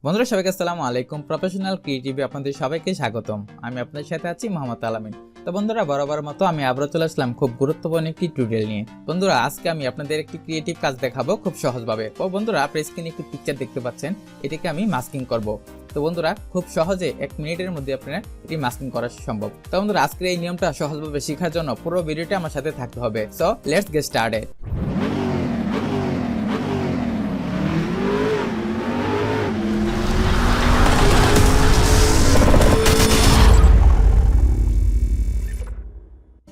বন্ধুরা সবাইকে আসসালামু আলাইকুম। প্রফেশনাল ক্রিয়েটিভে আপনাদের সবাইকে স্বাগতম। আমি আপনাদের সাথে আছি মোহাম্মদ আলামিন। তো বন্ধুরা বরাবর মতো আমি আবারও চলে আসলাম খুব গুরুত্বপূর্ণ একটি টিউটোরিয়াল নিয়ে। বন্ধুরা আজকে আমি আপনাদের একটি ক্রিয়েটিভ কাজ দেখাবো খুব সহজভাবে। তো বন্ধুরা আপনারা স্ক্রিনে একটি পিকচার দেখতে পাচ্ছেন, এটাকে আমি মাস্কিং করব। তো বন্ধুরা খুব সহজে 1 মিনিটের মধ্যে আপনারা এটি মাস্কিং করা সম্ভব। তো বন্ধুরা আজকের এই নিয়মটা সহজভাবে শেখার জন্য পুরো ভিডিওটা আমার সাথে থাকতে হবে। So let's get started.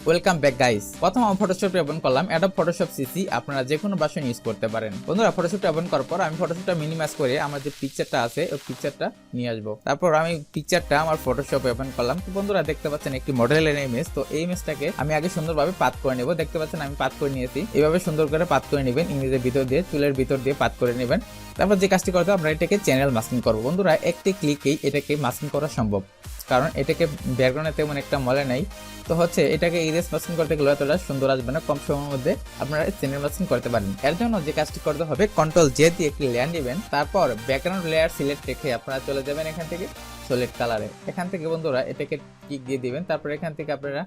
Welcome back guys. প্রথম আমি ফটোশপ ওপেন করলাম, অ্যাডোব ফটোশপ সিসি। আপনারা যে কোনো ভার্সন ইউজ করতে পারেন। বন্ধুরা ফটোশপটা ওপেন করার পর আমি ফটোশপটা মিনিমাইজ করে আমার যে পিকচারটা আছে ওই পিকচারটা নিয়ে আসবো। তারপর আমি পিকচারটা আমার ফটোশপে ওপেন করলাম। তো বন্ধুরা দেখতে পাচ্ছেন একটি মডেলের ইমেজ। তো এই ইমেজটাকে আমি আগে সুন্দরভাবে পাথ করে নেব। দেখতে পাচ্ছেন আমি পাথ করে নিয়েছি। এইভাবে সুন্দর করে পাথ করে নেবেন, ইমেজের ভিতর দিয়ে চুলের ভিতর দিয়ে পাথ করে নেবেন। তারপর যে কাজটি করতে হবে, আমরা এটাকে চ্যানেল মাস্কিং করবো। বন্ধুরা একটি ক্লিকেই এটাকে মাস্কিং করা সম্ভব, কারণ এটাকে ব্যাকগ্রাউন্ডে তেমন একটা মলে নাই। তো এটাকে ইরেজ মাস্কিং করতে গেলে এতটা সুন্দর আসবে না। কম সময়ের মধ্যে আপনারা চ্যানেল মাস্কিং করতে পারেন। এর জন্য যে কাজটি করতে হবে, কন্ট্রোল জে দিয়ে একটি লেয়ার নেবেন। তারপর ব্যাকগ্রাউন্ড লেয়ার সিলেক্ট রেখে আপনারা চলে যাবেন এখান থেকে সলিড কালারে। এখান থেকে বন্ধুরা এটাকে টিক দিয়ে দিবেন। তারপর এখান থেকে আপনারা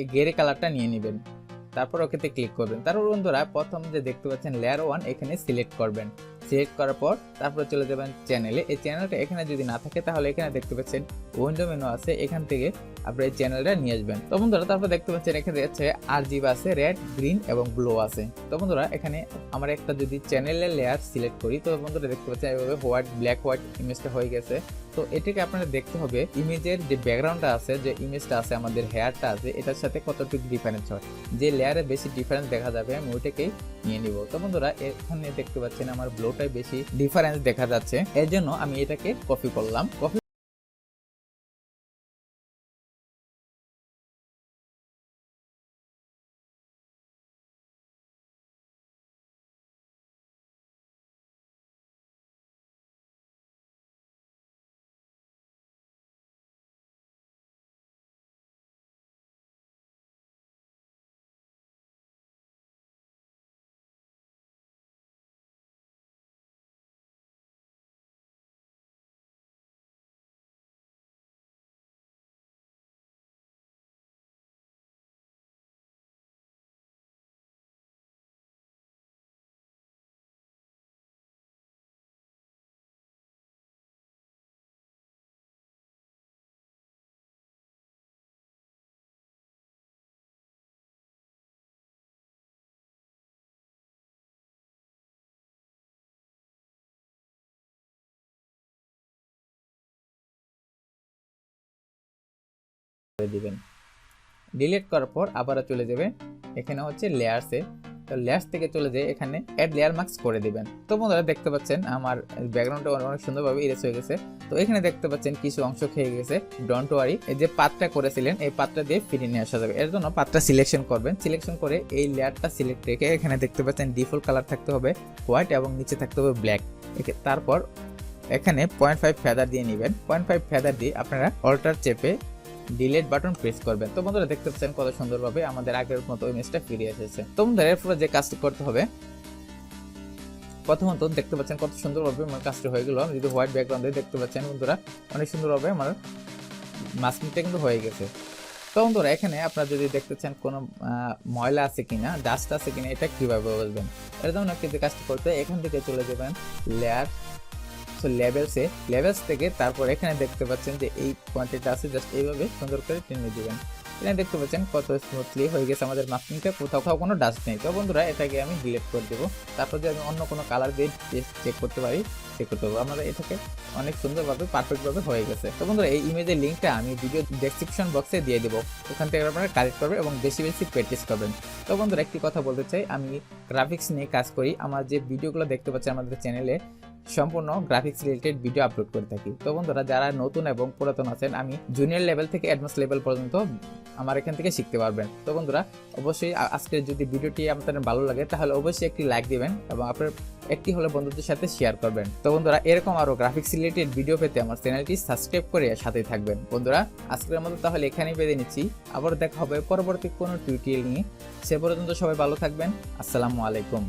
এই গ্রে কালারটা নিয়ে নেবেন। তারপর ওকেতে ক্লিক করবেন। তারপর বন্ধুরা প্রথম যে দেখতে পাচ্ছেন লেয়ার 1, এখানে সিলেক্ট করবেন। সিলেক্ট করার পর তারপরে চলে যাবেন চ্যানেলে। এই চ্যানেলটা এখানে যদি না থাকে তাহলে এখানে দেখতে পাচ্ছেন উইন্ডো মেনু আছে, এখান থেকে আপনি এই চ্যানেলটা নিয়ে আসবেন। তো বন্ধুরা তারপর দেখতে পাচ্ছেন এখানে আছে আরজিবি আছে, রেড, গ্রিন এবং ব্লু আছে। তো বন্ধুরা এখানে আমরা একটা যদি চ্যানেলের লেয়ার সিলেক্ট করি, তো বন্ধুরা দেখতে পাচ্ছেন এইভাবে হোয়াইট ব্ল্যাক হোয়াইট ইমেজটা হয়ে গেছে। তো এটাকে আপনারা দেখতে হবে ইমেজের যে ব্যাকগ্রাউন্ডটা আছে, যে ইমেজটা আছে, আমাদের হেয়ারটা আছে, এটার সাথে কতটুকু ডিফারেন্স হয়। যে লেয়ারে বেশি ডিফারেন্স দেখা যাবে আমি ওইটাকেই নিয়ে নিব। তো বন্ধুরা এখানে দেখতে পাচ্ছেন আমার ব্লুটাই বেশি ডিফারেন্স দেখা যাচ্ছে, এর জন্য আমি এটাকে কপি করলাম। কপি করে দিবেন। ডিলিট করার পর আবার চলে যাবে এখানে লেয়ারসে। তো লেয়ার্স থেকে চলে যায় এখানে অ্যাড লেয়ার মার্কস করে দিবেন। তো বন্ধুরা দেখতে পাচ্ছেন আমার ব্যাকগ্রাউন্ডটা অনেক সুন্দরভাবে ইরেজ হয়ে গেছে। তো এখানে দেখতে পাচ্ছেন কিছু অংশ খেয়ে গেছে। ডোন্ট ওয়ারি, এই যে পাতটা করেছিলেন এই পাতটা দিয়ে ফিরিয়ে নিয়ে আসা যাবে। এর জন্য পাতটা সিলেকশন করবেন। সিলেকশন করে এই লেয়ারটা সিলেক্ট রেখে এখানে দেখতে পাচ্ছেন ডিফল্ট কালার থাকতে হবে হোয়াইট এবং নিচে থাকতে হবে ব্ল্যাক। তারপর এখানে 0.5 ফেদার দিয়ে নেবেন। 0.5 ফেদার দিয়ে আপনারা অল্টার চেপে ডিলিট বাটন প্রেস করবেন। তো বন্ধুরা দেখতে পাচ্ছেন কত সুন্দরভাবে আমাদের আগের মতো ইমেজটা ফিরে এসেছে। তো বন্ধুরা এরপরে যে কাজটি করতে হবে, প্রথমত দেখতে পাচ্ছেন কত সুন্দরভাবে আমার কাজটি হয়ে গেল। যদি হোয়াইট ব্যাকগ্রাউন্ডে দেখতে পাচ্ছেন বন্ধুরা অনেক সুন্দরভাবে আমার মাস্কিংটা কিন্তু হয়ে গেছে। তো বন্ধুরা এখানে আপনারা যদি দেখতে চান কোনো ময়লা আছে কিনা, ডাস্ট আছে কিনা, এটা কিভাবে বুঝবেন, এর জন্য যে কাজটি করতে এখান থেকে চলে যাবেন লেয়ার, লেভেলস থেকে। তারপর এখানে দেখতে পাচ্ছেন যে এই কোয়ান্টিটি আছে, জাস্ট এইভাবে সুন্দর করে টেনে দিবেন। এখানে দেখতে পাচ্ছেন কত স্মুথলি হয়ে গেছে আমাদের মাস্কিংটা, কোথাও কোনো ডাস্ট নেই। তো বন্ধুরা এটাকে আমি ডিলিট করে দেবো। তারপর যে আমি অন্য কোনো কালার দিয়ে চেক করতে পারি, চেক করতে পারবো। আমাদের এটাকে অনেক সুন্দরভাবে পারফেক্টভাবে হয়ে গেছে। তো বন্ধুরা এই ইমেজের লিঙ্কটা আমি ভিডিও ডেসক্রিপশন বক্সে দিয়ে দেবো, ওখান থেকে আপনারা কালেক্ট করবেন এবং বেশি বেশি প্র্যাকটিস করবেন। তো বন্ধুরা একটি কথা বলতে চাই, আমি গ্রাফিক্স নিয়ে কাজ করি। আমার যে ভিডিওগুলো দেখতে পাচ্ছেন আমাদের চ্যানেলে সম্পূর্ণ গ্রাফিক্স রিলেটেড ভিডিও আপলোড করে থাকি। তো বন্ধুরা যারা নতুন এবং পুরাতন আছেন, আমি জুনিয়র লেভেল থেকে অ্যাডভান্স লেভেল পর্যন্ত আমার এখান থেকে শিখতে পারবেন। তো বন্ধুরা অবশ্যই আজকের যদি ভিডিওটি আপনাদের ভালো লাগে তাহলে অবশ্যই একটি লাইক দিবেন এবং আপনার একটি হলে বন্ধুদের সাথে শেয়ার করবেন। তো বন্ধুরা এরকম আরো গ্রাফিক্স রিলেটেড ভিডিও পেতে আমার চ্যানেলটি সাবস্ক্রাইব করে সাথেই থাকবেন। বন্ধুরা আজকের মতো তাহলে এখানেই বেঁধে নিচ্ছি, আবার দেখা হবে পরবর্তী কোনো টিউটোরিয়াল নিয়ে। সে পর্যন্ত সবাই ভালো থাকবেন। আসসালামু আলাইকুম।